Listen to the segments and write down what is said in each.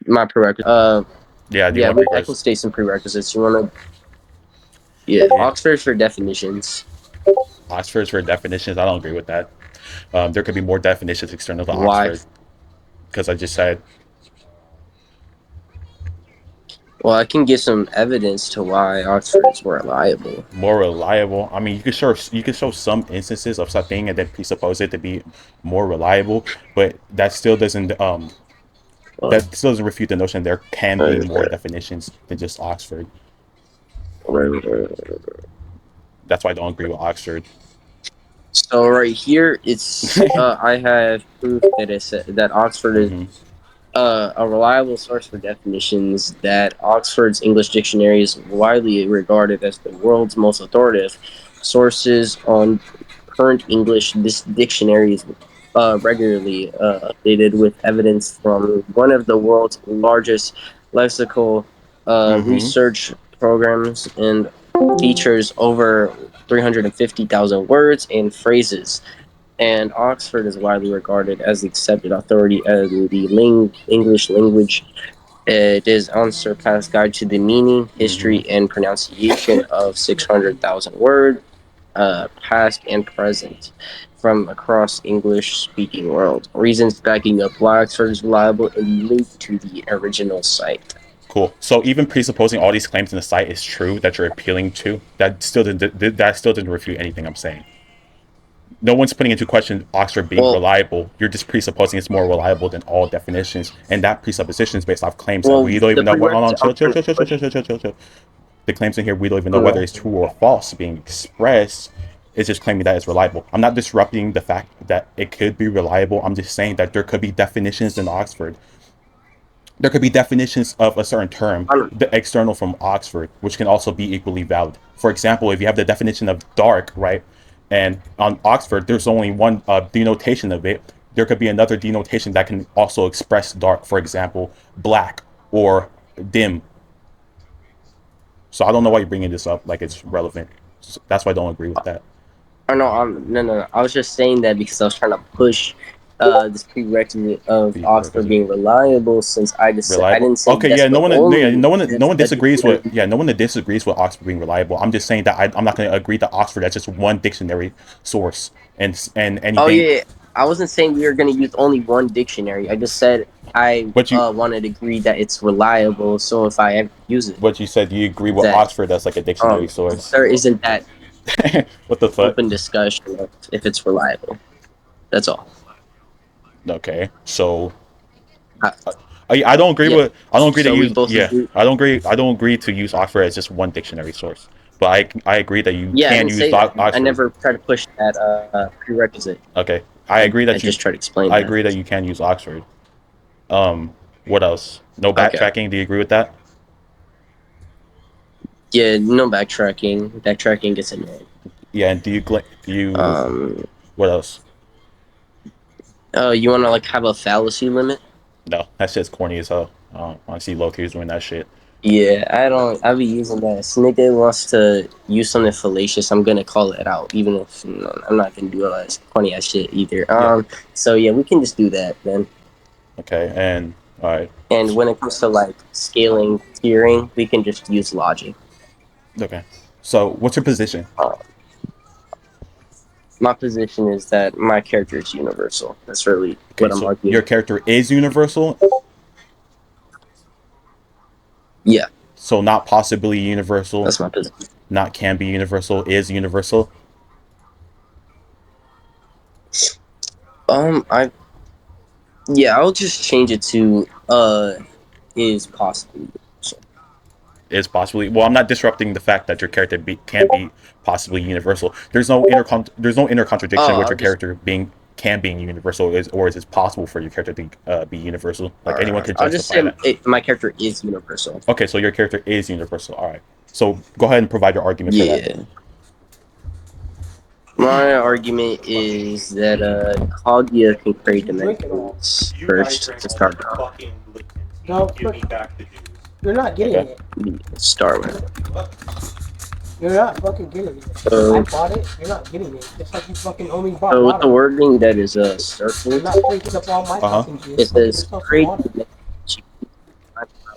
My prerequisite. Yeah, do you Yeah, want I can prerequisites? state some prerequisites. You want to? Yeah, Yeah. Oxford for definitions. Oxford's for definitions. I don't agree with that. There could be more definitions external to Why? Oxford because I just said Well, I can give some evidence to why Oxford is more reliable. more reliable. I mean, you could show some instances of something and then presuppose it to be more reliable, but Well, that still doesn't refute the notion there can be more definitions than just Oxford. That's why I don't agree with Oxford. so right here, it's I have proof that that Oxford is Hmm. a reliable source for definitions. That Oxford's English dictionary is widely regarded as the world's most authoritative sources on current English. This dictionary is regularly updated with evidence from one of the world's largest lexical Hmm. research programs and features over 350,000 words and phrases. And Oxford is widely regarded as the accepted authority in the English language. It is unsurpassed guide to the meaning, Hmm. history, and pronunciation of 600,000 words, past and present, from across English-speaking world. Reasons backing up why Oxford is reliable and linked to the original site. Cool. So even presupposing all these claims in the site is true that you're appealing to, that still didn't refute anything I'm saying. No one's putting into question Oxford being Well, reliable. You're just presupposing it's more reliable than all definitions, and that presupposition is based off claims that well, we don't the even know. Hold on, prerequisite I'm chill, chill, trying to chill, chill, chill, push. chill, chill, chill, chill. The claims in here we don't even know whether it's true or false being expressed. It's just claiming that it's reliable. I'm not disrupting the fact that it could be reliable. I'm just saying that there could be definitions in Oxford. There could be definitions of a certain term, I'm, the external from Oxford, which can also be equally valid. For example, if you have the definition of dark, right, and on Oxford there's only one denotation of it, there could be another denotation that can also express dark. For example, black or dim. So I don't know why you're bringing this up like it's relevant. So that's why I don't agree with that. I know. No. I was just saying that because I was trying to push this prerequisite of Oxford Prerequisite. being reliable. Since I just said I Reliable. didn't say Okay, that's yeah, no the one, yeah, only. no one That disagrees with, dictionary. yeah, no one that disagrees with Oxford being reliable. I'm just saying that I'm not going to agree that Oxford that's just one dictionary source, and Oh anything. yeah, I wasn't saying we were going to use only one dictionary. I just said I But you, wanted to agree that it's reliable. So if I ever use it, what you said, you agree with that Oxford that's like a dictionary source. there isn't that What the fuck? open discussion of if it's reliable. That's all. Okay, so I, I don't agree yeah. with, I don't agree to So we use, both yeah, agree. I don't agree to use Oxford as just one dictionary source. But I agree that you Yeah, I can didn't use say that. I Oxford. never tried to push that prerequisite. Okay, I agree I that you, just tried to explain I that. agree that you can use Oxford. What else? No Okay. backtracking. Do you agree with that? Yeah, no backtracking. Backtracking gets annoying. Yeah. And do you Um. what else? You want to like have a fallacy limit? No, that shit's corny as hell. I see Loki's doing that shit. Yeah, I don't. I'll be using that. If nigga wants to use something fallacious, I'm gonna call it out, even if I'm not gonna do all that funny ass shit either. Yeah. So yeah, we can just do that then. Okay. And all right. And when it comes to like scaling, tiering, we can just use logic. Okay. So what's your position? Uh, my position is that my character is universal. That's really Okay. what I'm So your arguing. character is universal. Yeah, So not possibly universal. that's my position. Not can be universal. Is universal. I Yeah, I'll just change it to is possibly universal. Is possibly. Well, I'm not disrupting the fact that your character can be possibly universal. There's no inner contradiction with I'll your just character being can being universal or is it possible for your character to be universal? Like anyone could I'll just justify say that. my character is universal. Okay, so your character is universal. All right. So go ahead and provide your argument for that. Yeah. My argument is that Kaguya can create Drink it all. dimensions first to start off. No, you're not getting Okay. it. Start with. You're not fucking getting it. I So, bought it. You're not getting it. Just like you fucking only bought so with the water. wording that is circle, You're not drinking up all my Uh huh. fucking it juice. Go get says yourself some create water. dimensions.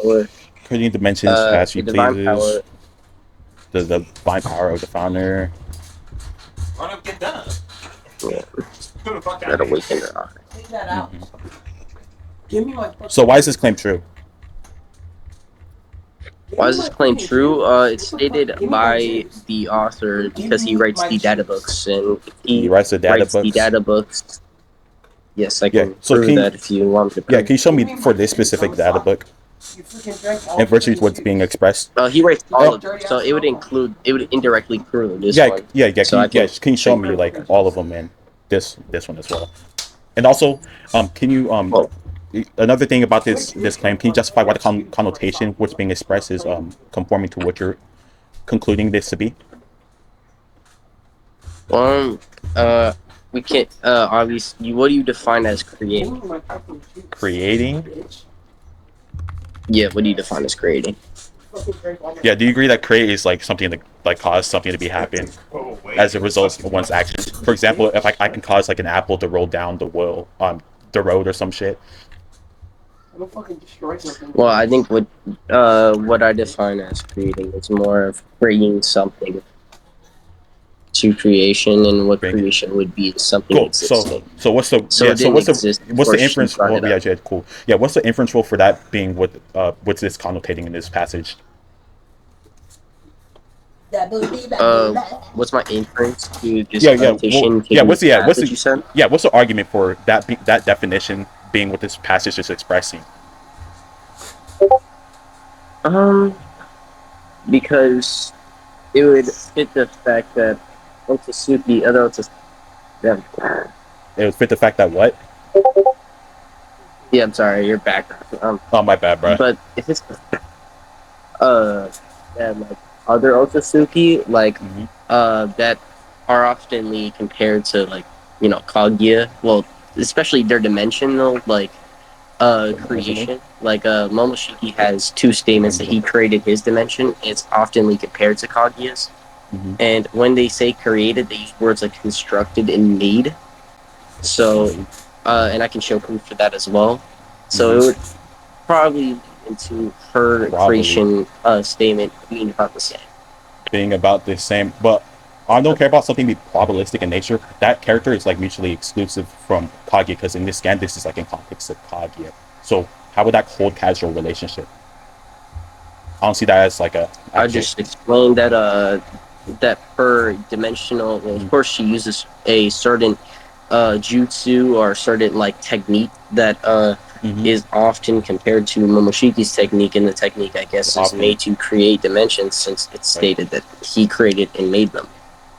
power. Creating dimensions as The she divine pleases. power. The divine power of the founder. Yeah, that awakened her eye. Take that out. Mm-hmm. Give me my fucking. So why is this claim true? Why is this claim true? It's stated by the author because he writes the data books, and if He he writes the data writes the books. data books, yes, I Yeah. can So prove can that if you want me to yeah, prove. can you show me for this specific data book You freaking drank all and versus fucking what's juice. being expressed? He writes all Oh, of them, so it would include, it would indirectly prove this yeah, one. yeah, yeah. So I can Can you show show you. me like all of them and this one as well? And also, can you Well, another thing about this claim? Can you justify why the connotation what's being expressed is conforming to what you're concluding this to be? um, uh, we can't. Obviously, what do you define as creating? Give me my fucking juice, Creating. bitch. Yeah, what do you define as creating? Fucking drank all my. Yeah, do you agree that create is like something to like cause something to be happen as a result of one's actions? For example, if I can cause like an apple to roll down the road or some shit. I'm gonna fucking destroy something. Well, I think what I define as creating is more of bringing something to creation, and what Bring it. creation would be is something Cool. So existing. what's the So yeah? it So didn't exist what's before the she inference? brought Well, it yeah, up. yeah, cool. Yeah, what's the inference rule for that being what's this connotating in this passage? What's my inference to this Yeah, yeah. Well, connotation yeah. taking this passage? You said. What's the argument for that definition being what this passage is expressing? Um, because it would fit the fact that Otsutsuki, other yeah, It would fit the fact that what? yeah, I'm sorry, your background. Oh, my bad, bro. But if it's that like other Otsutsuki, like Mhm. that are oftenly compared to like Kaguya. Well, especially their dimensional creation. Like Momoshiki has two statements that he created his dimension. It's oftenly compared to Kaguya's. Mhm. And when they say created, they use words like constructed and made. So, and I can show proof for that as well. So it would probably lead into her creation statement being about the same. Being about the same, but I don't care about something be probabilistic in nature. That character is like mutually exclusive from Kaguya because in this scan, this is like in context of Kaguya. So how would that hold casual relationship? I don't see that as like a. I just explained that per dimensional. Well, of course, she uses a certain jutsu or certain like technique that is often compared to Momoshiki's technique, and the technique I guess is made to create dimensions, since it's stated that he created and made them,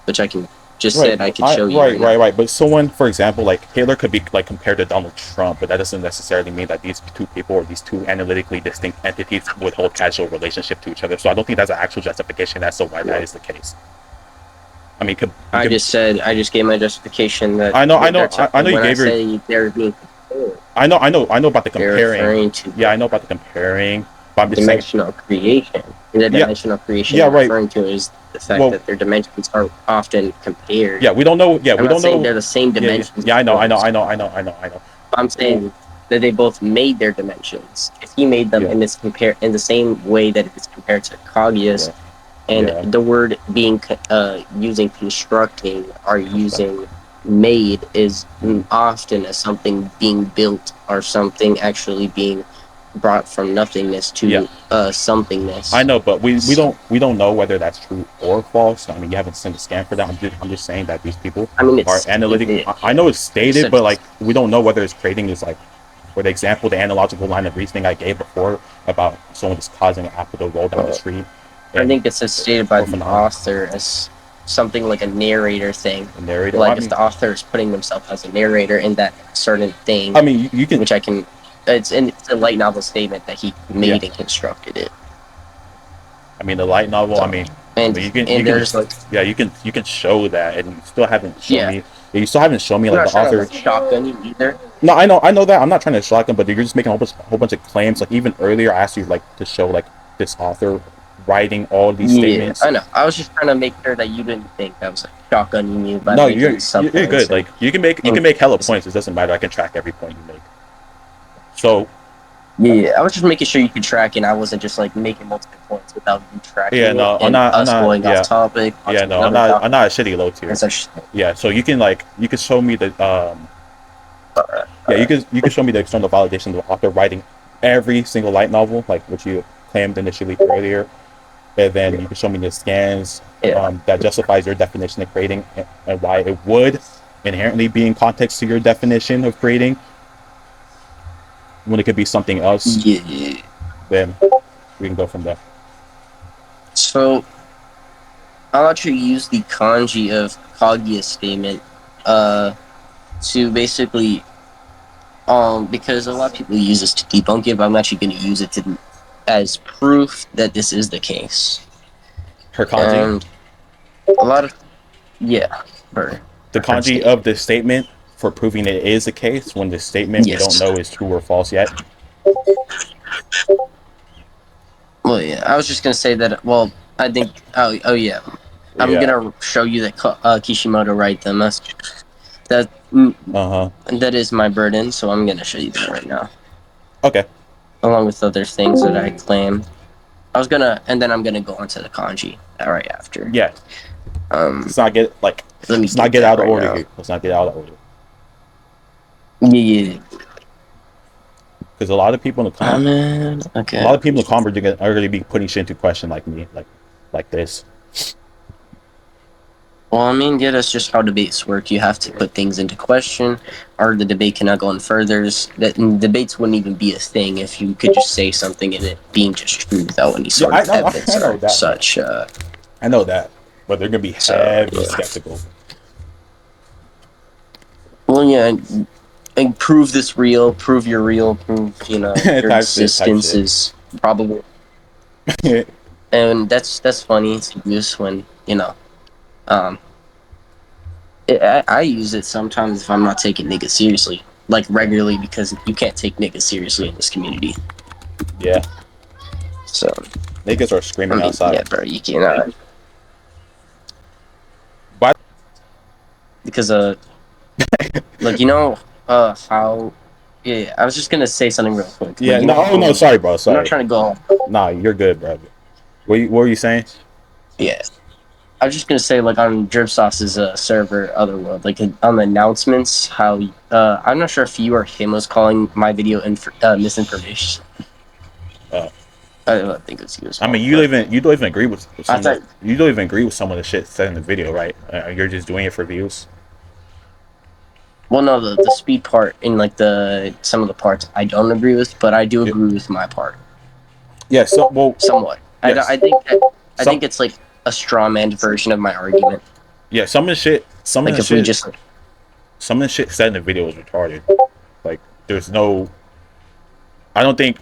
which I can just said I could show you. Right. But someone, for example, like Hitler could be like compared to Donald Trump, but that doesn't necessarily mean that these two people or these two analytically distinct entities would hold casual relationship to each other. So I don't think that's an actual justification as to why that is the case. I mean, I just gave my justification that I know you gave your. They're being I know about the comparing. To I know about the comparing. But I'm just dimensional creation. And the dimensional creation I'm referring to is the fact that their dimensions are often compared. Yeah, we don't know. Yeah, we don't know. They're the same dimensions. Yeah, I know. I'm saying that they both made their dimensions. If he made them in the same way that it's compared to Kaguya's, and the word being using constructing or using made is often as something being built or something actually being brought from nothingness to somethingness. I know, but we don't know whether that's true or false. I mean, you haven't sent a scan for that. I'm just saying that these people are analytic. I know it's stated, but like we don't know whether it's creating is like, for the example, the analogical line of reasoning I gave before about someone just causing an apple to roll down the street. I think it's stated by the author as something like a narrator thing. A narrator, like if the author is putting themselves as a narrator in that certain thing. I mean, you can, which I can. It's a light novel statement that he made and constructed it. I mean, the light novel. So, I mean, you can show that, and you still haven't shown me. You still haven't shown me like the author. Shotgun you either. No, I know that. I'm not trying to shotgun, but you're just making a whole bunch of claims. Like even earlier, I asked you like to show like this author writing all these statements. I know. I was just trying to make sure that you didn't think that was like shotgunning you. By you're good. Like you can make hella points. It doesn't matter. I can track every point you make. So, Yeah, I was just making sure you could track, and I wasn't just like making multiple points without you Yeah, tracking it no, I'm and not. I'm us not. going off Yeah, topic yeah, onto no, I'm another not. I'm topic not a shitty low tier. and such. Yeah, so you can like you can show me the Alright, yeah, you can show me the external validation of the author writing every single light novel, like what you claimed initially earlier, and then you can show me the scans yeah, that justifies your definition of creating and why it would inherently be in context to your definition of creating when it could be something else. yeah. Then we can go from there. So I'll actually use the kanji of Kaguya's statement, uh, to basically, because a lot of people use this to debunk it, but I'm actually going to use it to as proof that this is the case. Her kanji, And a lot of, yeah, her, the her kanji statement. of the statement for proving it is the case when the statement we don't Yes. know is true or false yet. Well, yeah, I was just gonna say that. Well, I think. Oh yeah. I'm Yeah. gonna show you that Kishimoto write them. That Uh huh. that is my burden, so I'm gonna show you that right now, Okay. along with other things that I claim. I was gonna, and then I'm gonna go on to the kanji right after. Yeah. Um, Let's not get like let me let's not get get that out of right order now. here. Let's not get out of order. Yeah, Because a lot of people in the oh, com man. a lot Okay. of people in the com are gonna be putting shit into question like me, like this. Well, I mean, yeah, that's just how debates work. You have to put things into question, or the debate cannot go on further. That debates wouldn't even be a thing if you could just say something and it being just true without any Yeah, sort of evidence I know or that, bro. such. I know that, but they're gonna be So heavy yeah. skeptical. Well, yeah, and prove this real. Prove you're real. Prove your Type shit, type existence shit. is probable. And that's funny to use when um I use it sometimes if I'm not taking niggas seriously, like regularly, because you can't take niggas seriously in this community. Yeah, So niggas are I screaming mean, yeah, outside. bro, you cannot But because like how yeah. I was just gonna say something real quick. Like yeah, no, oh no, sorry, bro, I'm not sorry. trying to go. Nah, you're good, bro. What were you saying? Yeah, I was just gonna say like on Dripsauce's server, Otherworld, like on the announcements, how I'm not sure if you or him was calling my video misinformation. Uh, I don't think it was you as I mean, well, but you don't even agree with I some of thought. you don't even agree with some of the shit said in the video, right? You're just doing it for views. Well, no, the speed part in like the some of the parts I don't agree with, but I do Yeah, agree with my part yeah. So, well, somewhat. I yes. think I Some think it's like a straw man version of my argument. yeah, Like if we just some of the shit said in the video was retarded. Like, there's no. I don't think.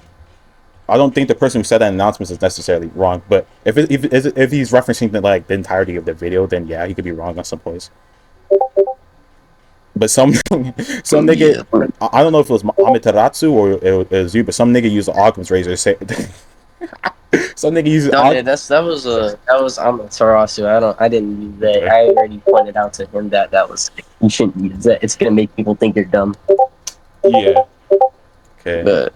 I don't think the person who said that announcement is necessarily wrong. But if he's referencing the entirety of the video, then yeah, he could be wrong on some points. But some nigga, yeah. I don't know if it was Amaterasu or it was you, but some nigga used the Occam's razor. Say, some nigga used No, yeah, that was Amaterasu. I didn't use that. Okay. I already pointed out to him that was you shouldn't use that. It's gonna make people think you're dumb. Yeah. Okay. But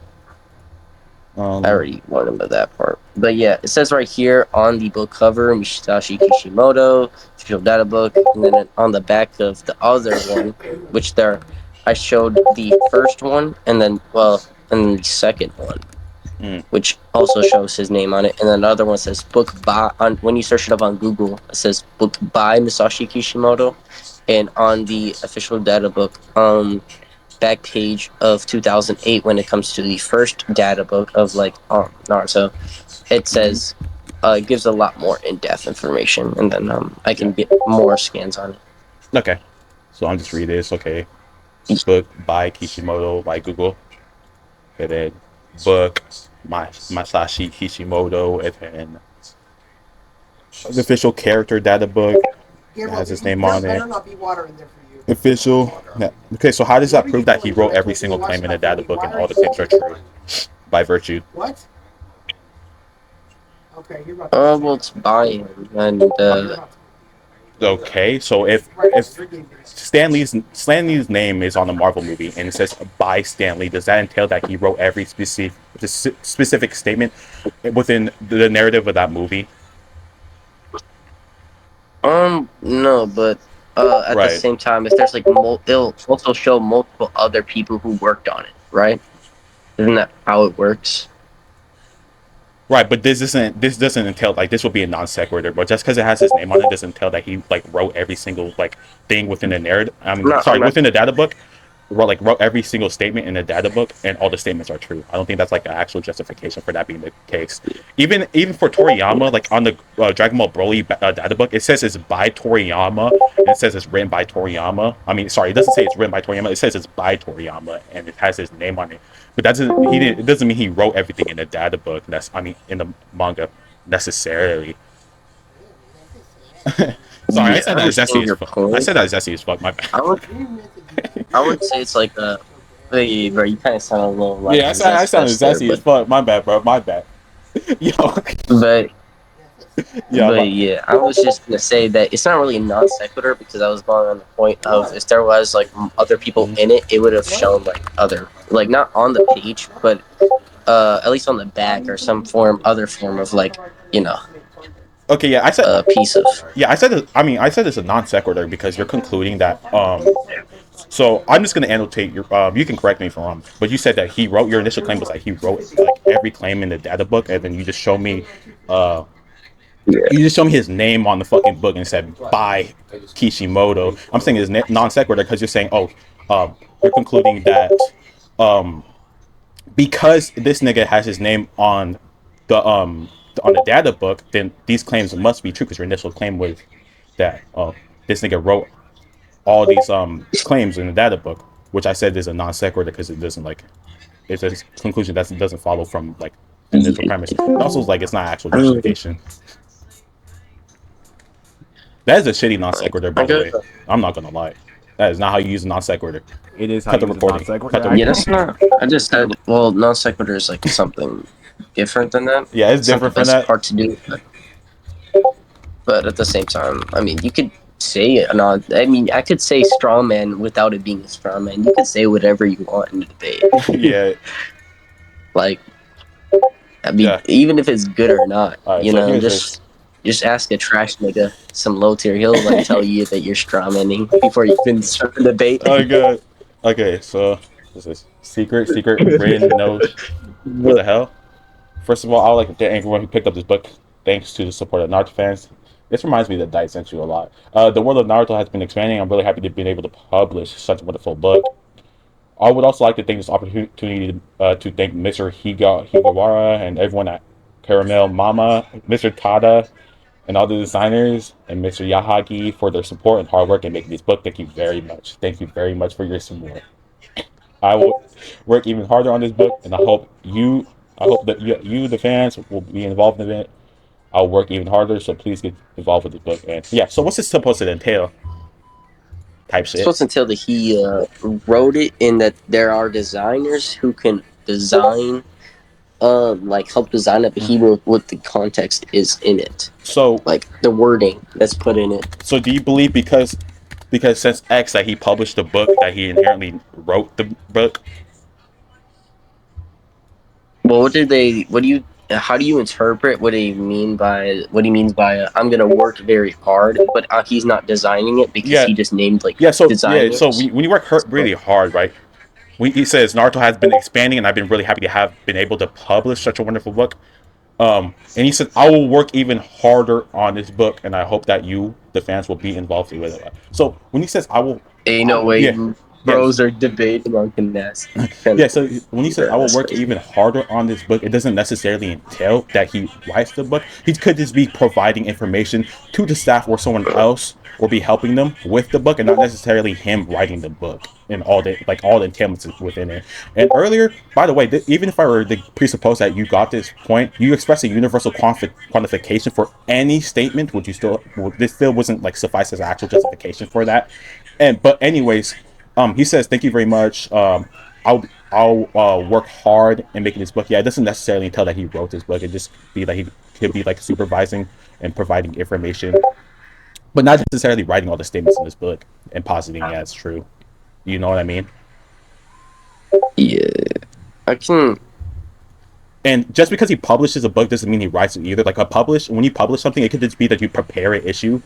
I Um. already warned him of that part. But yeah, it says right here on the book cover, Masashi Kishimoto, official data book, and then on the back of the other one, which I showed the first one, and then and the second one, Mm, which also shows his name on it, and then another one says book by. When you search it up on Google, it says book by Masashi Kishimoto, and on the official data book, back page of 2008 when it comes to the first data book of like Naruto. It mm-hmm. says it gives a lot more in-depth information, and then I Yeah. can get more scans on it. Okay. So I'm just read this. Okay. Book by Kishimoto by Google. And then book Masashi Kishimoto, and then the official character data book that Gabriel, has his there name on better it. not be water in there for you. Official. Yeah. Okay, so how does that Whatever you prove that do he when you're wrote like every when you single watch claim in the that data movie, book why and are all you the claims are smoking true pot? by virtue? What? Okay, you're about to Well, it's buying, and you're about to. Okay, so if Stan Lee's name is on the Marvel movie and it says by Stan Lee, does that entail that he wrote every specific statement within the narrative of that movie? No, but at the Right. same time, if there's like it'll also show multiple other people who worked on it, right? Isn't that how it works? Right, but this doesn't entail like this will be a non sequitur, but just because it has his name on it doesn't entail that he like wrote every single like thing within the narrative. I mean, I'm sorry, not. within the data book, wrote every single statement in the data book, and all the statements are true. I don't think that's like an actual justification for that being the case. Even for Toriyama, like on the Dragon Ball Broly data book, it says it's by Toriyama, and it says it's written by Toriyama. I mean, sorry, it doesn't say it's written by Toriyama. It says it's by Toriyama, and it has his name on it. But that doesn't he didn't. It doesn't mean he wrote everything in the data book. That's I mean in the manga necessarily. Sorry, I Yeah, said I that zesty understand as your fuck. I point. said that zesty as fuck. My bad. I would I would say it's like a. Hey, bro, you kind of sound a little like Yeah, a I zest sounded fest there, zesty as fuck. My bad, bro. My bad. Yo, but yeah, yeah, I was just gonna say that it's not really non sequitur because I was going on the point of if there was like other people mhm. in it, it would have shown like other like not on the page, but at least on the back or some other form of like you know Okay, a piece of. I said it, I mean, I said it's a non sequitur because you're concluding that. So I'm just gonna annotate your. You can correct me if I'm wrong, but you said that he wrote your initial claim was like he wrote like every claim in the data book, and then you just show me, uh, Yeah. you just show me his name on the fucking book and said by Kishimoto. I'm saying it's non sequitur because you're saying, oh, you're concluding that, um, because this nigga has his name on the data book, then these claims must be true because your initial claim was that this nigga wrote all these claims in the data book, which I said is a non sequitur because it doesn't like it's a conclusion that doesn't follow from like the initial premise. It also like it's not actual I mean, justification. That is a shitty non like, sequitur, I by the guess, way. I'm not gonna lie. That is not how you use a non sequitur. It is how Cut you the use a non recording. sequitur, Cut the yeah, recording. that's not. I just said, well, non sequitur is like something different than that. Yeah, it's It's not the different from best that. part to do, but at the same time, I mean, you could say it. Non. I mean, I could say straw man without it being a straw man. You could say whatever you want in the debate. Yeah, Like, I mean, yeah. even if it's good or not, All right, you so know, here's this. just ask a trash nigga some low tier. He'll like tell you that you're straw manning before you even start the debate. Oh god. Okay, so this is secret written note. What the hell? First of all, I would like to thank everyone who picked up this book. Thanks to the support of Naruto fans. This reminds me that Dice sent you a lot. The world of Naruto has been expanding. I'm really happy to be able to publish such a wonderful book. I would also like to take this opportunity to thank Mr. Higawara and everyone at Caramel Mama, Mr. Tada, and all the designers, and Mr. Yahagi for their support and hard work in making this book. Thank you very much. Thank you very much for your support. I will work even harder on this book, and I hope that the fans, will be involved in it. I'll work even harder, so please get involved with this book. And yeah, so what's this supposed to entail? Type It's shit. supposed to tell that he wrote it and that there are designers who can design, like help design it, but he wrote what the context is in it, So, like the wording that's put in it. so do you believe because since X that he published the book that he inherently wrote the book? Well, what did they? What do you? How do you interpret what he mean by what he means by I'm gonna work very hard, but he's not designing it because Yeah, he just named like so designers. when you work really hard, right? He says Naruto has been expanding, and I've been really happy to have been able to publish such a wonderful book. And he said, I will work even harder on this book, and I hope that you, the fans, will be involved with it. So when he says, Ain't no way yeah, yes, bros are debating on yeah. So when he says, I will That's work crazy. even harder on this book, it doesn't necessarily entail that he writes the book. He could just be providing information to the staff or someone else, or be helping them with the book, and not necessarily him writing the book and all the entailments within it. And earlier, by the way, even if I were to presuppose that you got this point, you express a universal quantification for any statement, would you still? This still wasn't like suffice as actual justification for that. And but anyways, he says thank you very much. I'll work hard in making this book. Yeah, it doesn't necessarily tell that he wrote this book. It just be like he could be like supervising and providing information but not necessarily writing all the statements in this book and positing it as true. You know what I mean? Yeah, I can. And just because he publishes a book doesn't mean he writes it either. Like when you publish something, it could just be that you prepare an issue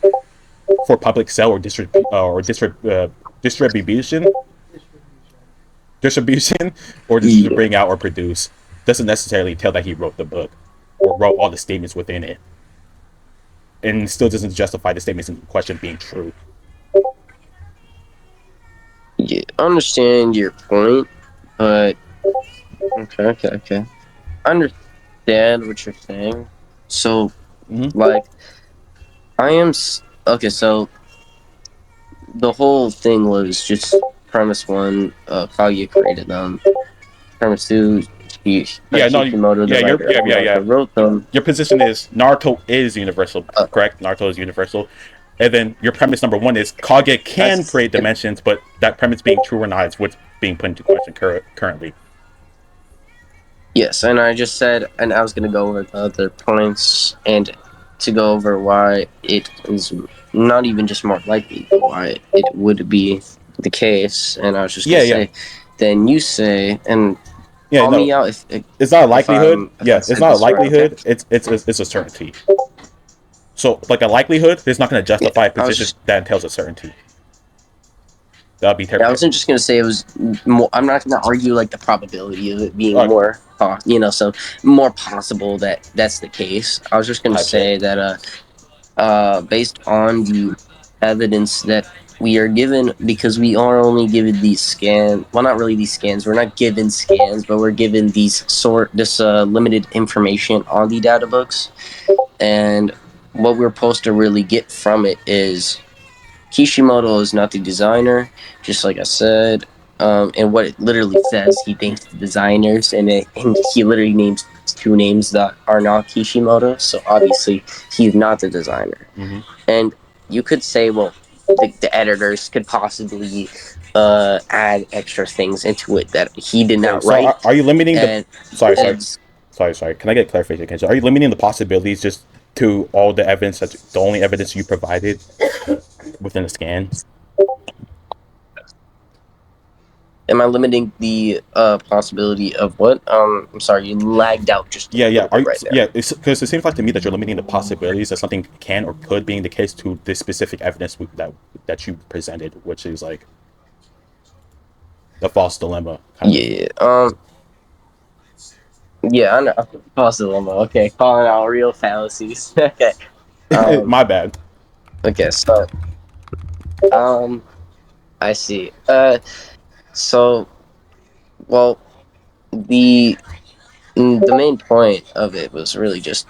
for public sale or distribution, distribution, or just to Yeah, bring out or produce. Doesn't necessarily tell that he wrote the book or wrote all the statements within it, and still doesn't justify the statements in question being true. yeah, I understand your point, but okay. I understand what you're saying. So, Mm-hmm. like, okay. So the whole thing was just premise one, Kaguya created them. Premise two, Yeah, no, Kishimoto, the yeah, writer of yeah. manga, wrote them. Your position is Naruto is universal, Uh, correct? Naruto is universal. And then your premise number one is Kage can as, create dimensions, but that premise being true or not is what's being put into question currently. yes, and I just said, and I was going to go over the other points and to go over why it is not even just more likely, but why it would be the case. And I was just going Yeah, to yeah, say, then you say, and yeah. call No, me out it's not a likelihood. if I Yeah, it's said not a this wrong. Okay. likelihood. It's a certainty. So like a likelihood is not going to Yeah, justify a I was position just that entails a certainty. That'll be Yeah, I terrible. wasn't just gonna say it was more. I'm not gonna argue like the probability of it being Uh, more, so more possible that that's the case. I was just gonna type shit. say that, based on the evidence that we are given, because we are only given these scans. Well, not really these scans. We're not given scans, but we're given this limited information on the data books, and what we're supposed to really get from it is Kishimoto is not the designer, just like I said. And what it literally says, he thanks the designers, and he literally names two names that are not Kishimoto. So obviously, he's not the designer. Mm-hmm. And you could say, well, the editors could possibly add extra things into it that he did Okay, not so write. are you limiting the? And Sorry, sorry, it's sorry. Can I get clarification? So are you limiting the possibilities just to all the evidence that the only evidence you provided within the scan? Am I limiting the possibility of what? I'm sorry, you lagged out just a Yeah, yeah. little bit right there. Yeah, because it seems like to me that you're limiting the possibilities that something can or could being the case to this specific evidence that you presented, which is like the false dilemma kind of. Yeah. Yeah, I know. False dilemma. Okay, calling out real fallacies. Okay. Um. My bad. Okay. So. Um. I see. So. Well, the the main point of it was really just,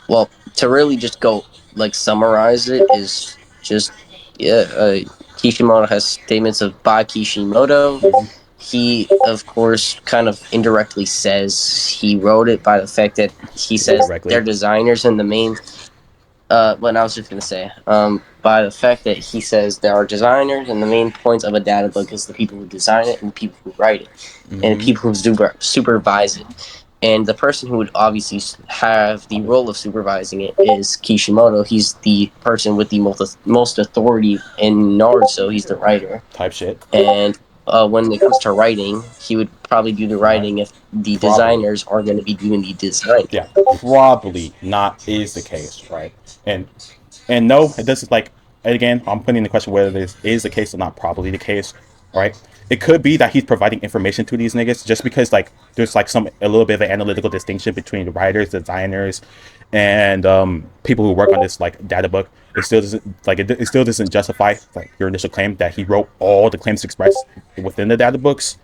well, to really just go like summarize it is just, yeah. Kishimoto has statements of by Kishimoto. Mm-hmm. He, of course, kind of indirectly says he wrote it by the fact that he says they're Indirectly. designers in the main. But I was just gonna say, by the fact that he says there are designers, and the main points of a data book is the people who design it and the people who write it, and the Mm-hmm. people who supervise it. And the person who would obviously have the role of supervising it is Kishimoto. He's the person with the most authority in Naruto. He's the writer. Type shit. And when it comes to writing, he would probably do the Right. writing if the Probably. designers are going to be doing the design. Yeah, probably not is the case, right? And no, it doesn't like again. I'm putting in the question whether this is the case or not. Probably the case, right? It could be that he's providing information to these niggas just because like there's like a little bit of an analytical distinction between the writers, designers, and people who work on this like data book. It still doesn't like it still doesn't justify like your initial claim that he wrote all the claims expressed within the data books.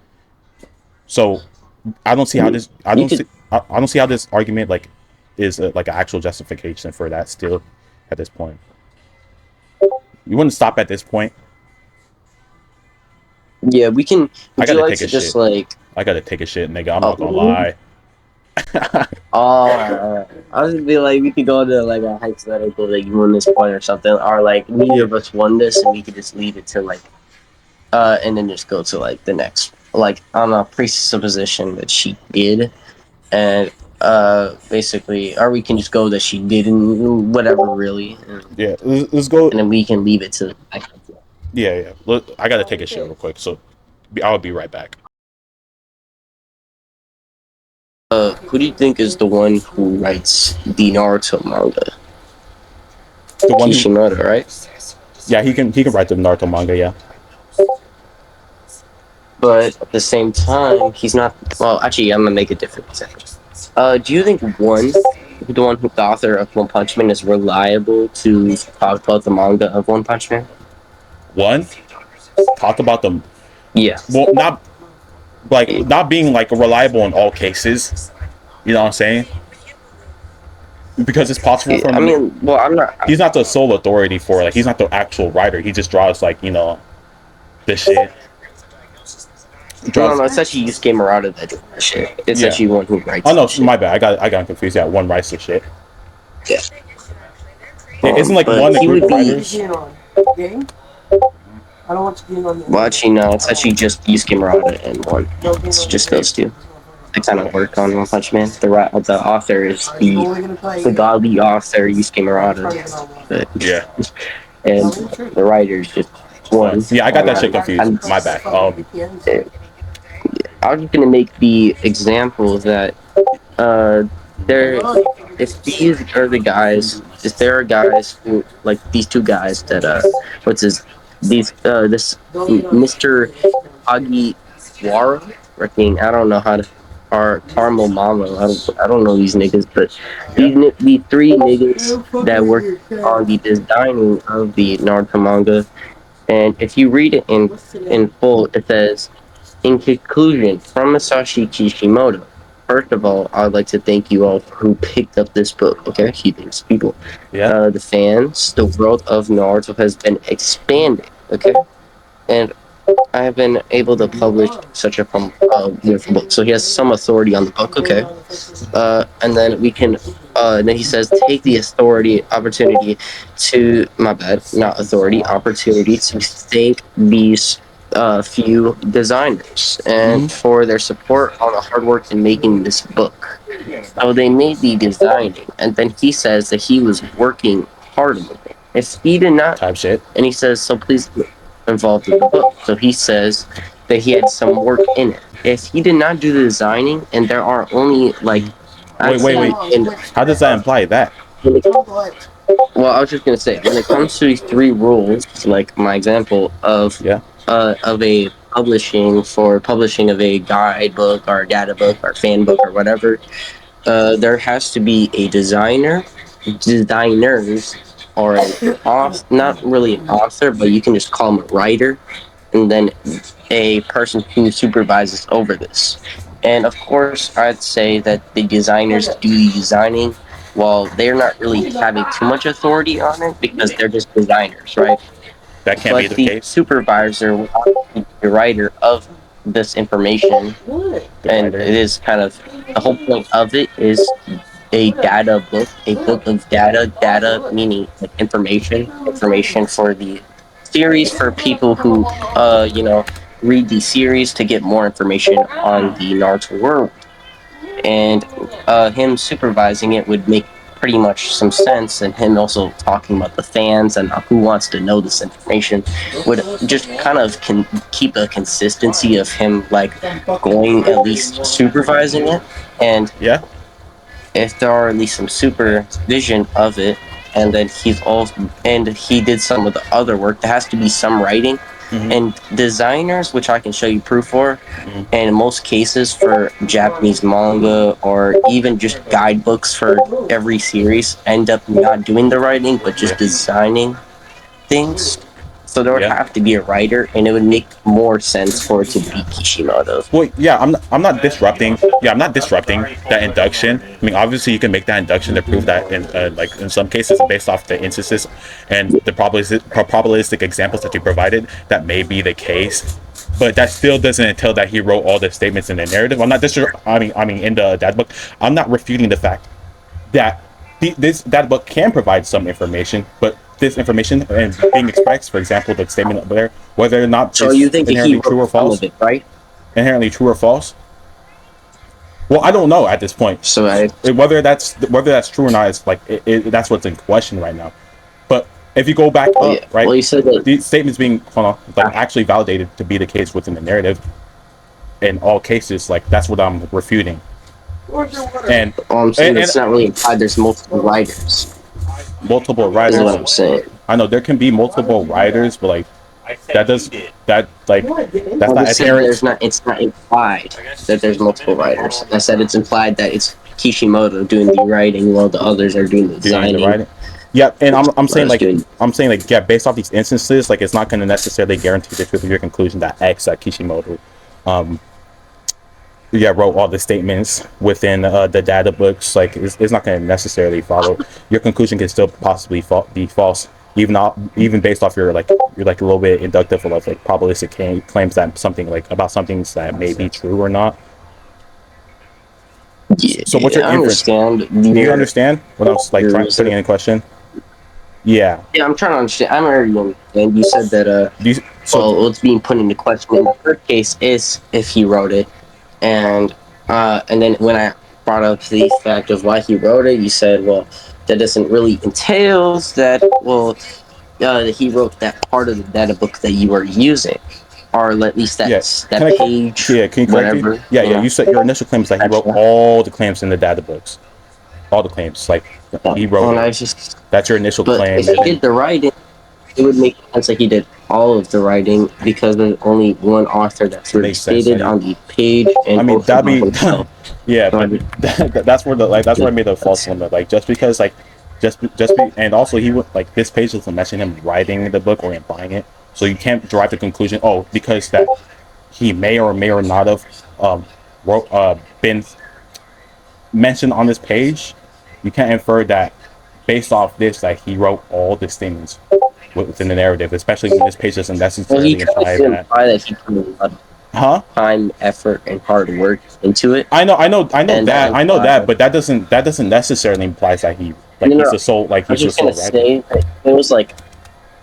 So I don't see how this. You could I don't see how this argument like is like an actual justification for that. Still, at this point, you wouldn't stop at this point. Yeah, we can. I Would you gotta like take to a just shit. like? I gotta take a shit, nigga. I'm not gonna Oh, lie. oh. I was gonna be like, we could go to like a hypothetical, like you won this point or something, or like neither of us won this, and we could just leave it to like, and then just go to like the next, like on a presupposition that she did, and basically, or we can just go that she didn't, whatever, really, Yeah, let's go. and then we can leave it to. Yeah, yeah. Look, I gotta take a shit real quick, so I'll be right back. Who do you think is the one who writes the Naruto manga? The one who, Kishimoto, right? yeah, he can write the Naruto manga. Yeah. But at the same time, he's not. Well, actually, I'm gonna make a different example. Do you think the author of One Punch Man, is reliable to talk about the manga of One Punch Man? One, talk about them. Yeah. Well, not being like reliable in all cases. You know what I'm saying? Because it's possible for him I to make. mean, well, I'm not. He's not the sole authority for like. He's not the actual writer. He just draws like the shit. No, Draws. no, it's actually Yusuke Murata that did that shit. It's Yeah. actually one who writes Oh no, that shit. my bad. I got confused. Yeah, one writes the shit. Yeah. Yeah, isn't like But one the he group would of be. writers? Game? I don't want you being on Well, actually, no, it's actually just Yusuke Murata and one. It's just those two. They kind of work on One Punch Man. The author is the godly author Yusuke Murata, but, Yeah. and the writer is just one. Yeah, I got that shit confused. My bad. I was just gonna make the example that there, if these are the guys, if there are guys who like these two guys that what's his these this Mr. Agiwara, freaking, I don't know how to, or Carmel Mama, I don't know these niggas, but these three niggas that work on the designing of the Naruto manga, and if you read it in full, it says, in conclusion, from Masashi Kishimoto. First of all, I'd like to thank you all who picked up this book. Okay, he thanks people. Yeah. The fans, the world of Naruto has been expanding. Okay, and I have been able to publish such a wonderful book. So he has some authority on the book. Okay, and then we can. Then he says, take the opportunity to, my bad, not authority, opportunity to thank these few designers and for their support on the hard work in making this book. So they made the designing, and then he says that he was working hard on it. If he did not, Type shit. and he says, so please get involved in the book. So he says that he had some work in it. If he did not do the designing, and there are only like, Wait. How does that imply that? well, I was just gonna say, when it comes to these three rules, like my example of Yeah. of a publishing of a guidebook or data book or fan book or whatever, there has to be a designers, or an author, not really an author, but you can just call him a writer, and then a person who supervises over this. And of course, I'd say that the designers do the designing while they're not really having too much authority on it because they're just designers, right? That can't be But the the case. supervisor, the writer of this information, and it is kind of the whole point of it is a data book, a book of data meaning like information for the series, for people who read the series to get more information on the Naruto world. And him supervising it would make pretty much some sense, and him also talking about the fans and who wants to know this information would just kind of keep a consistency of him like going, at least supervising it. And Yeah. if there are at least some supervision of it, and then he did some of the other work, there has to be some writing. And designers, which I can show you proof for, and in most cases for Japanese manga or even just guidebooks for every series, end up not doing the writing but just designing things. So there would have to be a writer, and it would make more sense for it to be Kishimoto. Well, yeah, I'm not disrupting. Yeah, I'm not disrupting that induction. I mean, obviously, you can make that induction to prove that in like in some cases, based off the instances and the probabilistic examples that you provided, that may be the case. But that still doesn't entail that he wrote all the statements in the narrative. I'm not I mean, in the that book, I'm not refuting the fact that that book can provide some information, but this information and being expressed, for example, the statement up there, whether or not So it's you think that he inherently true or wrote some false, of it, right? inherently true or false. Well, I don't know at this point. So Whether that's true or not is like that's what's in question right now. But if you go back yeah. up, right, Well, you said that. these statements being like actually validated to be the case within the narrative in all cases, like that's what I'm refuting. And I'm saying that's not really implied. There's multiple writers. multiple Is what writers. I'm saying. I know there can be multiple writers, but like that's Well, not just saying adherent. it's not implied that there's multiple writers. I said it's implied that it's Kishimoto doing the writing while the others are doing the Doing the designing. writing. Yeah, and I'm saying like doing- yeah, based off these instances, like it's not going to necessarily guarantee the truth of your conclusion that Kishimoto, yeah, wrote all the statements within the data books. Like it's not going to necessarily follow. Your conclusion can still possibly be false, even based off your like you're like a little bit inductive of like probabilistic claims that something like about something that may be true or not. Yeah, So what's your I inference? understand. Do you understand what I was like putting in question? Yeah. Yeah, I'm trying to understand. I'm already and you said that well, what's being put into question in the first case is if he wrote it, and then when I brought up the fact of why he wrote it, you said, well, that doesn't really entails that. Well, he wrote that part of the data book that you were using, or at least that page. Yeah, can you correct whatever. me? Yeah. You said your initial claim is that he wrote all the claims in the data books, all the claims. Like he wrote. And I just, that's your initial but claim. if he did the writing, it would make sense like he did all of the writing because there's only one author that's really stated on the page. And I mean, that'd be yeah, So but that's where that's where I made the false limit. Like just because like and also he would like this page doesn't mention him writing the book or implying it, so you can't derive the conclusion. Oh, because that he may or not have been mentioned on this page, you can't infer that based off this that he wrote all the statements within the narrative, especially when this page doesn't necessarily imply that. He put a lot Huh? of time, effort, and hard work into it. I know that, but that doesn't necessarily imply that he he's the sole he's the sole writer. Say that it was like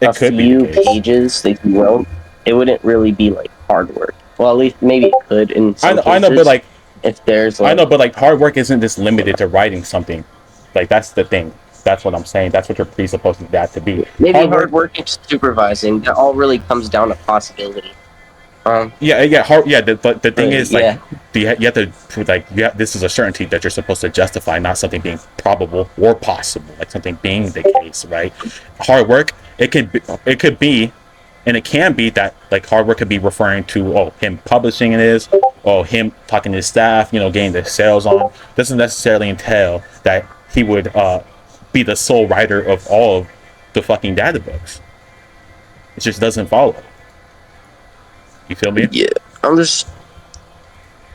a few pages that he wrote. It wouldn't really be like hard work. Well, at least maybe it could in some cases. I know, but like if there's I know, but like hard work isn't just limited to writing something. Like that's the thing. That's what I'm saying. That's what you're presupposing that to be. Maybe hard work and supervising. That all really comes down to possibility. The thing is like you have to prove like this is a certainty that you're supposed to justify, not something being probable or possible, like something being the case, right? Hard work, it could be, and it can be that like hard work could be referring to him publishing this, him talking to his staff, getting the sales on. Doesn't necessarily entail that he would be the sole writer of all of the fucking data books. It just doesn't follow. You feel me? Yeah, I'm just.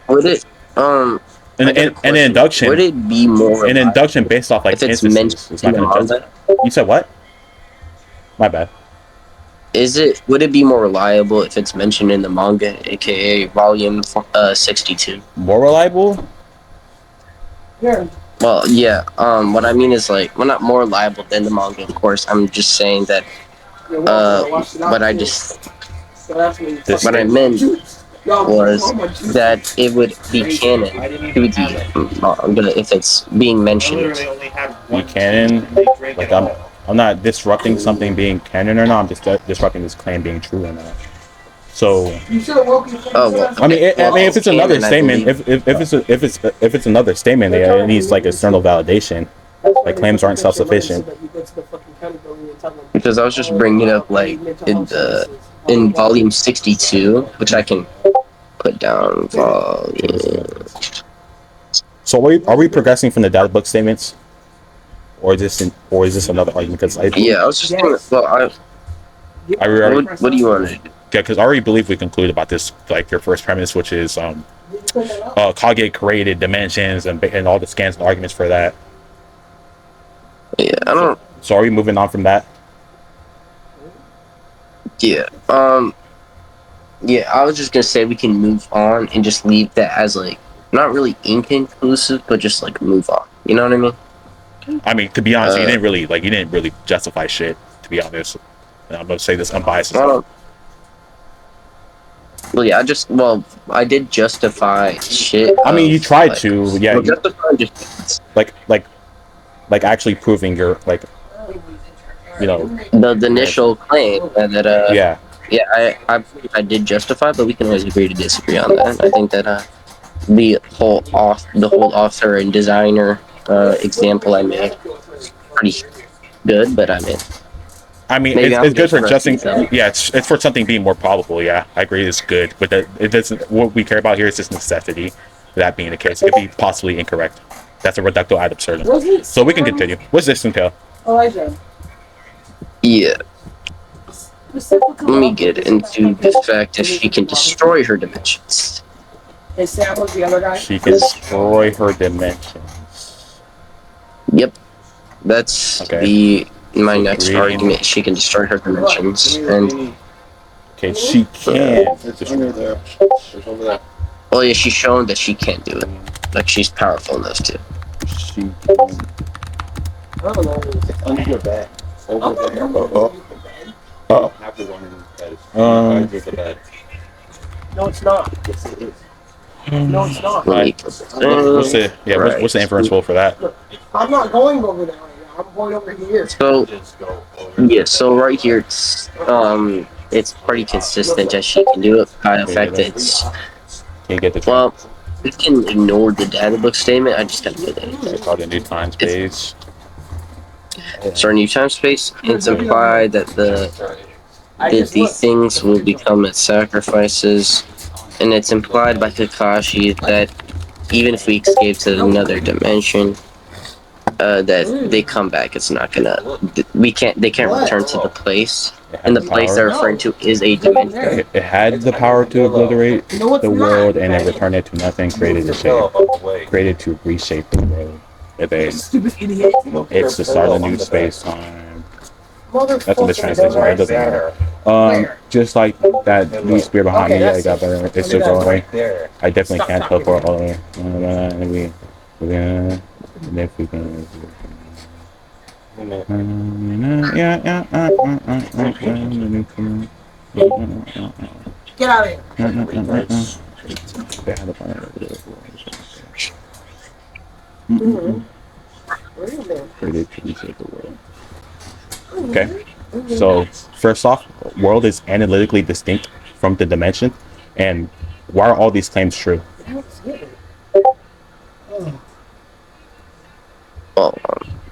Would it an induction? Would it be more an induction based off like if it's mentioned it's not going to You said what? My bad. Would it be more reliable if it's mentioned in the manga, aka volume 62? More reliable? Yeah. Well, yeah. What I mean is like, well, not more reliable than the manga, of course. I'm just saying that. What I meant was that it would be canon to the manga if it's being mentioned. Be canon? Like I'm not disrupting something being canon or not. I'm just disrupting this claim being true or not. So, I mean, if it's another statement, if it's another statement, it needs like external validation. Like claims aren't self-sufficient. Because I was just bringing it up like in volume 62, which I can put down volume. So are we progressing from the data book statements, or is this another argument? Because I was just what do you want to do? Yeah, because I already believe we concluded about this, like your first premise, which is Kage created dimensions and all the scans and arguments for that. Yeah, I don't. So are we moving on from that? Yeah. Yeah, I was just gonna say we can move on and just leave that as like not really inconclusive, but just like move on. You know what I mean? I mean, to be honest, you didn't really justify shit. To be honest, and I'm gonna say this unbiased. Well, yeah, I did justify shit. I mean, you Of tried like, to, yeah, well, you justify just like actually proving your like, you know, the initial claim that yeah. yeah, I did justify, but we can always agree to disagree on that. I think that the whole author and designer example I made pretty good, but I mean I mean, maybe I'm it's good just for rusty. adjusting. So Yeah, it's for something being more probable. Yeah, I agree. It's good, but it doesn't. What we care about here is just necessity. That being the case, it could be possibly incorrect. That's a reductio ad absurdum. So we can continue. What's this entail? Elijah. yeah, let me get into the fact that she can destroy her dimensions. Is Sam was the other guy? She can destroy her dimensions. Yep, that's Okay. my So next creating. argument. She can destroy her dimensions, and Okay, she can. It's under there. It's over there. well, yeah, she's shown that she can do it. Like she's powerful enough to. She can. I don't know. It's under your bed. Over there. Oh. Have to run in the bed. Um. The bed. No, it's not. Yes, it is. No, it's not. Like, What's the what's the inference rule for that? Look, I'm not going over there right now. I'm going over here. so Just go over yeah, so right here, it's pretty consistent that she can do it by the fact that it's Can you get the well, we can ignore the data book statement. I just gotta put that in there. It's called a new time space. So our new time space, it's implied that these things will become as sacrifices, and it's implied by Kakashi that even if we escape to another dimension, that they come back. It's not gonna. They can't return to the place, and the place they're referring to is a dimension. It had the power to obliterate the world and then return it to nothing, created to reshape the world. Stupid idiot. It's the start of a new space time. That's a mistranslation, right? It doesn't matter. Just like that new spear behind me, I got better. It's still going. I definitely can't teleport all the way. And if we can. Get out of here. Okay, so first off, world is analytically distinct from the dimension, and why are all these claims true? Well,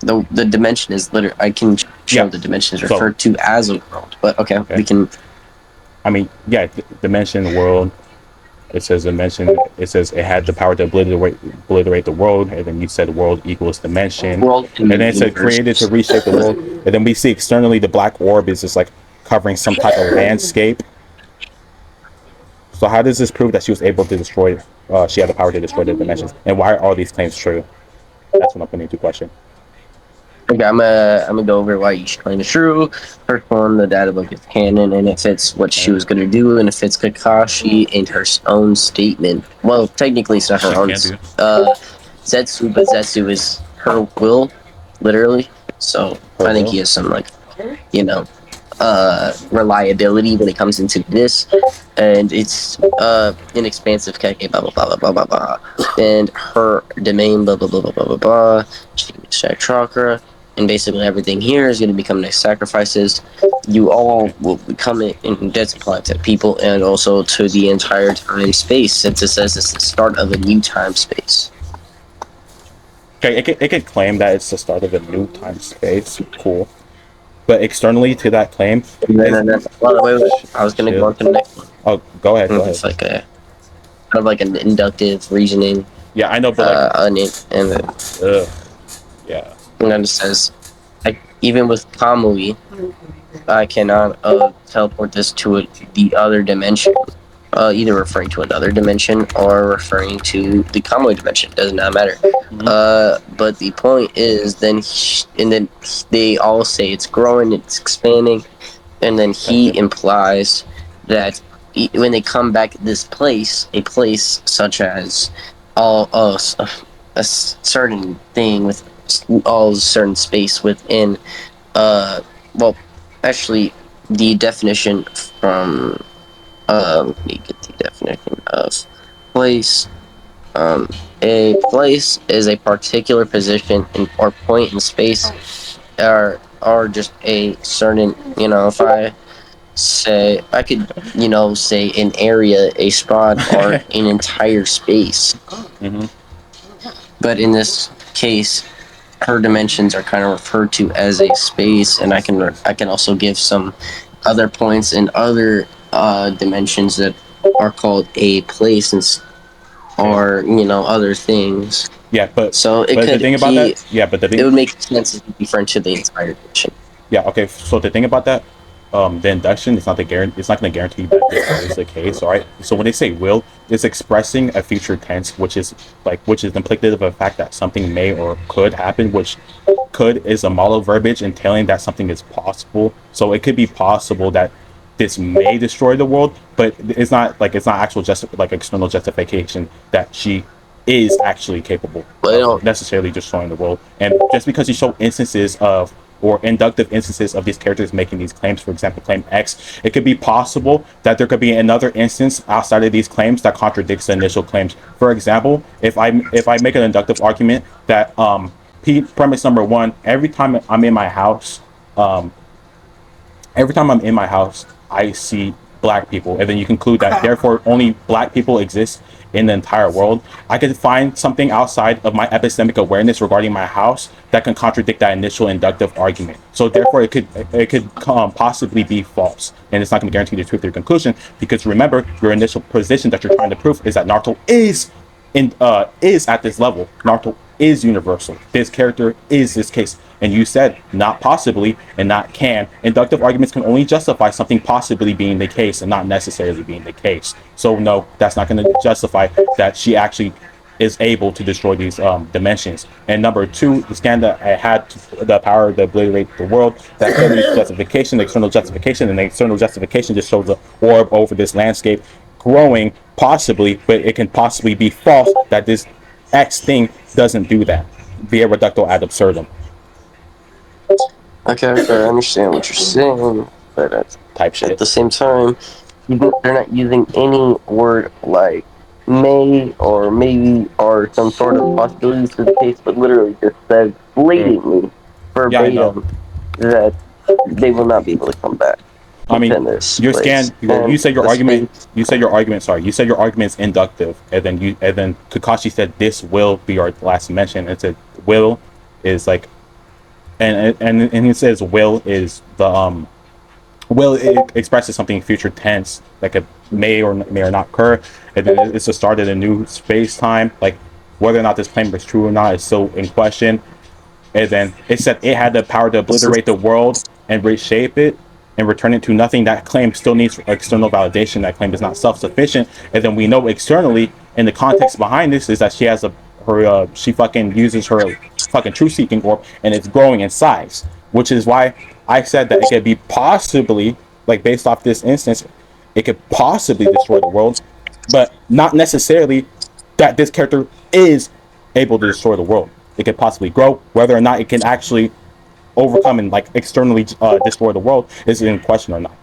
the dimension is literally. I can show the dimension is referred to as a world, but okay, we can. I mean, yeah, dimension, world. It says dimension. It says it had the power to obliterate the world, and then you said world equals dimension. World And then it said created to reshape the world. And then we see externally the black orb is just like covering some type of landscape. So how does this prove that she was able to destroy? She had the power to destroy the dimensions. And why are all these claims true? That's what I'm putting into question. Okay, I'm gonna go over why each claim is true. First one, the data book is canon, and it fits what she was gonna do, and it fits Kakashi and her own statement. Well, technically, it's not her own. Zetsu, but Zetsu is her will, literally. So I think he has some reliability when it comes into this, and it's an expansive keke, blah blah blah blah blah blah blah, and her domain, blah blah blah blah blah blah blah. She can extract chakra, and basically everything here is going to become nice sacrifices. You all will become it, and that's applied to people and also to the entire time space, since it says it's the start of a new time space. Okay, it could claim that it's the start of a new time space. Cool. But externally to that claim, Wait. I was gonna go on to the next one. Oh, go ahead. Go ahead. It's like a kind of like an inductive reasoning. Yeah, I know, but yeah. And then it says, even with Kamui, I cannot teleport this to the other dimension. Either referring to another dimension or referring to the Kamui dimension. Does not matter. Mm-hmm. But the point is, then they all say it's growing, it's expanding, and then he implies that when they come back to this place, a place such as a certain thing with all certain space within, well, actually, the definition from let me get the definition of place. Um, a place is a particular position in, or point in space, or just a certain. If I say I could, say an area, a spot, or an entire space. Mm-hmm. But in this case, her dimensions are kind of referred to as a space, and I can also give some other points and other dimensions that are called a place or other things. Yeah, So it but the could thing about be that, yeah, but the it thing, would make sense if you refer to the entire dimension. yeah, okay. So the thing about that, the induction is not the guarantee. It's not going to guarantee that this is the case. All right. So when they say will, it's expressing a future tense, which is implicative of the fact that something may or could happen. Which could is a model verbiage entailing that something is possible. So it could be possible that this may destroy the world, but it's not actual like external justification that she is actually capable But I of don't. necessarily destroying the world. And just because you show instances of or inductive instances of these characters making these claims, for example, claim X, it could be possible that there could be another instance outside of these claims that contradicts the initial claims. For example, if I make an inductive argument that premise number one, um, every time I'm in my house, I see black people, and then you conclude that therefore only black people exist in the entire world. I could find something outside of my epistemic awareness regarding my house that can contradict that initial inductive argument. So therefore, it could possibly be false, and it's not going to guarantee the truth of your conclusion because remember, your initial position that you're trying to prove is that Naruto is at this level. Naruto is universal. This character is this case. And you said not possibly and not can. Inductive arguments can only justify something possibly being the case and not necessarily being the case. So no, that's not going to justify that she actually is able to destroy these dimensions. And number two, the scan that I had the power to obliterate the world, that justification, the external justification, and the external justification just shows the orb over this landscape growing possibly, but it can possibly be false that this X thing doesn't do that via reducto ad absurdum Okay, I understand what you're saying, but type at shit. the same time, they're not using any word like may or maybe or some sort of possibilities for the case, but literally just said blatantly, Yeah, I know. verbatim, that they will not be able to come back I mean, within this your place. scan. You And said your the argument. space. You said your argument. Sorry, you said your argument is inductive, and then Kakashi said this will be our last mention. It said will is like, and he says will is the will it expresses something future tense that could may or not occur, and then it's the start of a new space time. Like whether or not this claim is true or not is still in question. And then it said it had the power to obliterate the world and reshape it and return it to nothing. That claim still needs external validation. That claim is not self-sufficient. And then we know externally, in the context behind this, is that she has she fucking uses her fucking truth-seeking orb, and it's growing in size. Which is why I said that it could be possibly, like based off this instance, it could possibly destroy the world, but not necessarily that this character is able to destroy the world. It could possibly grow. Whether or not it can actually overcome and like externally destroy the world is in question or not.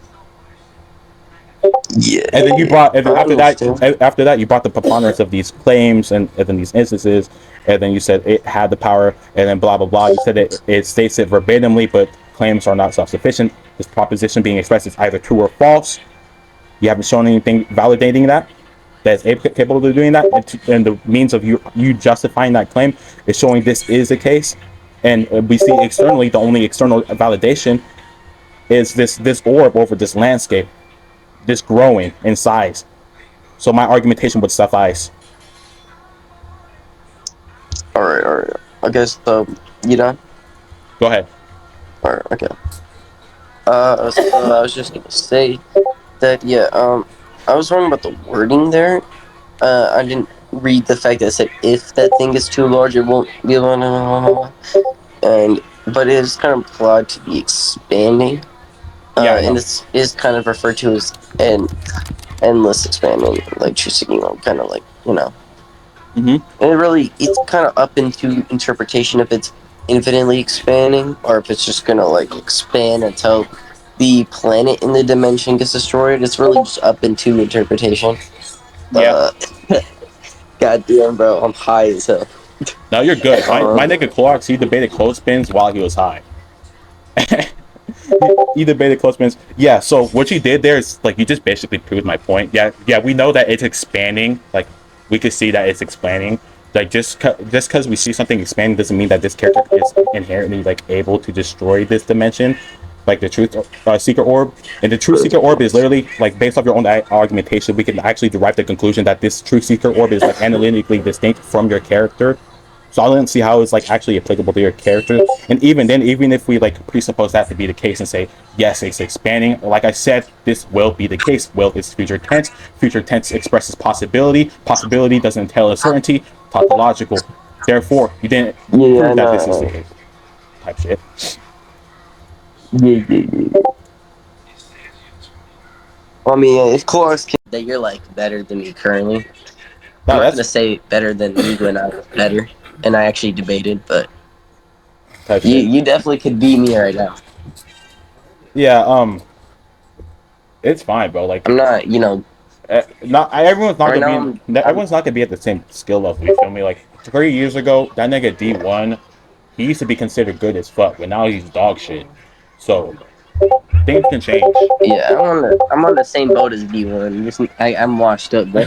Yeah. And then and then I understand. after that, you brought the preponderance of these claims and then these instances, and then you said it had the power, and then blah blah blah. You said it states it verbatimly, but claims are not self-sufficient. This proposition being expressed is either true or false. You haven't shown anything validating that's capable of doing that, and the means of you justifying that claim is showing this is the case. And we see externally, the only external validation is this orb over this landscape, this growing in size. So my argumentation would suffice. All right, all right. I guess you done. Go ahead. All right, okay. So I was just gonna say that yeah. I was wrong about the wording there. I didn't read the fact that it said if that thing is too large, it won't be able to. And but it is kind of implied to be expanding. Yeah, I And know. this is kind of referred to as an endless expanding, like choosing, kind of like Mm-hmm. And it's kind of up into interpretation if it's infinitely expanding or if it's just gonna like expand until the planet in the dimension gets destroyed. It's really just up into interpretation. Yeah. Goddamn, bro, I'm high as hell. No, you're good. My Um, nigga Clorox, he debated clothespins while he was high. He debated clothespins. Yeah, so what you did there is like you just basically proved my point. Yeah, yeah, we know that it's expanding. Like we could see that it's expanding. Like just because we see something expanding doesn't mean that this character is inherently like able to destroy this dimension, like the truth secret orb. And the true secret orb is literally like based off your own argumentation, we can actually derive the conclusion that this true secret orb is like analytically distinct from your character. So I don't see how it's like actually applicable to your character. And even then, even if we like presuppose that to be the case and say yes, it's expanding, like I said, this will be the case. Will is future tense. Future tense expresses possibility. Possibility doesn't entail a certainty. Tautological. Therefore, you didn't yeah, prove I that this is the know. case. Type shit. Yeah. I mean, if Clorox can that you're like better than me currently. I'm No, not gonna that's say better than me when I was better, and I actually debated, but type you shit. you definitely could beat me right now. Yeah. It's fine, bro. Like, I'm not, not everyone's not right gonna now. be I'm everyone's not gonna be at the same skill level. You feel me? Like 3 years ago, that nigga D1, he used to be considered good as fuck, but now he's dog shit. So things can change. yeah, I'm on the same boat as D1. I'm washed up, bro.